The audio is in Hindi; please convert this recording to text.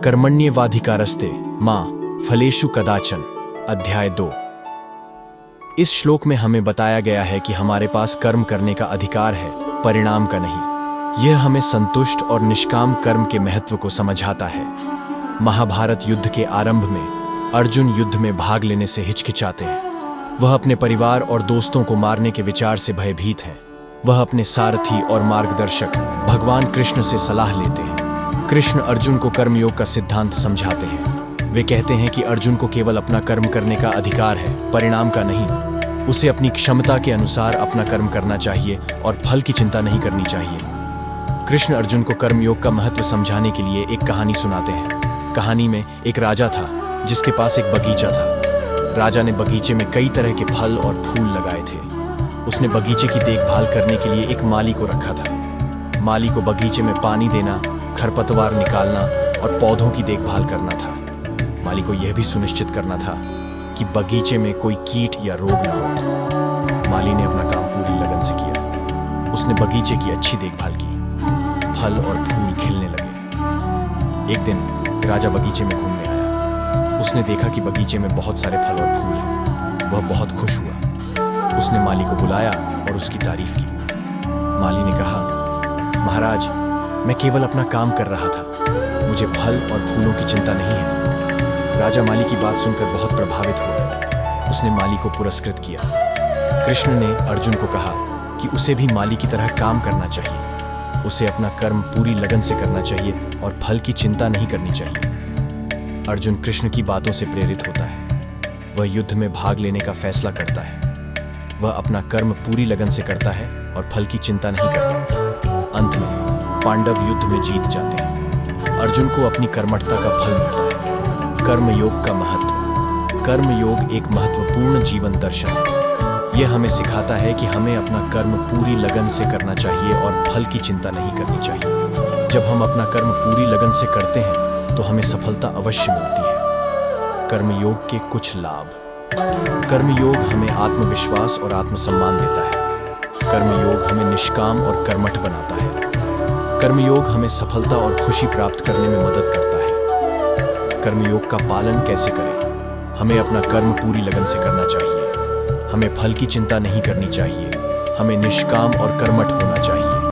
कर्मण्येवाधिकारस्ते मां फलेषु कदाचन। अध्याय 2। इस श्लोक में हमें बताया गया है कि हमारे पास कर्म करने का अधिकार है, परिणाम का नहीं। यह हमें संतुष्ट और निष्काम कर्म के महत्व को समझाता है। महाभारत युद्ध के आरंभ में अर्जुन युद्ध में भाग लेने से हिचकिचाते हैं। वह अपने परिवार और दोस्तों को मारने के विचार से भयभीत हैं। वह अपने सारथी और मार्गदर्शक भगवान कृष्ण से सलाह लेते हैं। कृष्ण अर्जुन को कर्मयोग का सिद्धांत समझाते हैं। वे कहते हैं कि अर्जुन को केवल अपना कर्म करने का अधिकार है, परिणाम का नहीं। उसे अपनी क्षमता के अनुसार अपना कर्म करना चाहिए और फल की चिंता नहीं करनी चाहिए। कृष्ण अर्जुन को कर्मयोग का महत्व समझाने के लिए एक कहानी सुनाते हैं। कहानी में एक राजा था जिसके पास एक बगीचा था। राजा ने बगीचे में कई तरह के फल और फूल लगाए थे। उसने बगीचे की देखभाल करने के लिए एक माली को रखा था। माली को बगीचे में पानी देना, खरपतवार निकालना और पौधों की देखभाल करना था। माली को यह भी सुनिश्चित करना था कि बगीचे में कोई कीट या रोग न हो। माली ने अपना काम पूरी लगन से किया। उसने बगीचे की अच्छी देखभाल की। फल और फूल खिलने लगे। एक दिन राजा बगीचे में घूमने आया। उसने देखा कि बगीचे में बहुत सारे फल और फूल हैं। वह बहुत खुश हुआ। उसने माली को बुलाया और उसकी तारीफ की। माली ने कहा, महाराज, मैं केवल अपना काम कर रहा था। मुझे फल और फूलों की चिंता नहीं है। राजा माली की बात सुनकर बहुत प्रभावित हुआ। उसने माली को पुरस्कृत किया। कृष्ण ने अर्जुन को कहा कि उसे भी माली की तरह काम करना चाहिए। उसे अपना कर्म पूरी लगन से करना चाहिए और फल की चिंता नहीं करनी चाहिए। अर्जुन कृष्ण की बातों से प्रेरित होता है। वह युद्ध में भाग लेने का फैसला करता है। वह अपना कर्म पूरी लगन से करता है और फल की चिंता नहीं करता। अंत में पांडव युद्ध में जीत जाते हैं। अर्जुन को अपनी कर्मठता का फल मिलता है। कर्मयोग का महत्व। कर्मयोग एक महत्वपूर्ण जीवन दर्शन है। यह हमें सिखाता है कि हमें अपना कर्म पूरी लगन से करना चाहिए और फल की चिंता नहीं करनी चाहिए। जब हम अपना कर्म पूरी लगन से करते हैं तो हमें सफलता अवश्य मिलती है। कर्मयोग के कुछ लाभ। कर्मयोग हमें आत्मविश्वास और आत्मसम्मान देता है। कर्मयोग हमें निष्काम और कर्मठ बनाता है। कर्मयोग हमें सफलता और खुशी प्राप्त करने में मदद करता है। कर्मयोग का पालन कैसे करें? हमें अपना कर्म पूरी लगन से करना चाहिए। हमें फल की चिंता नहीं करनी चाहिए। हमें निष्काम और कर्मठ होना चाहिए।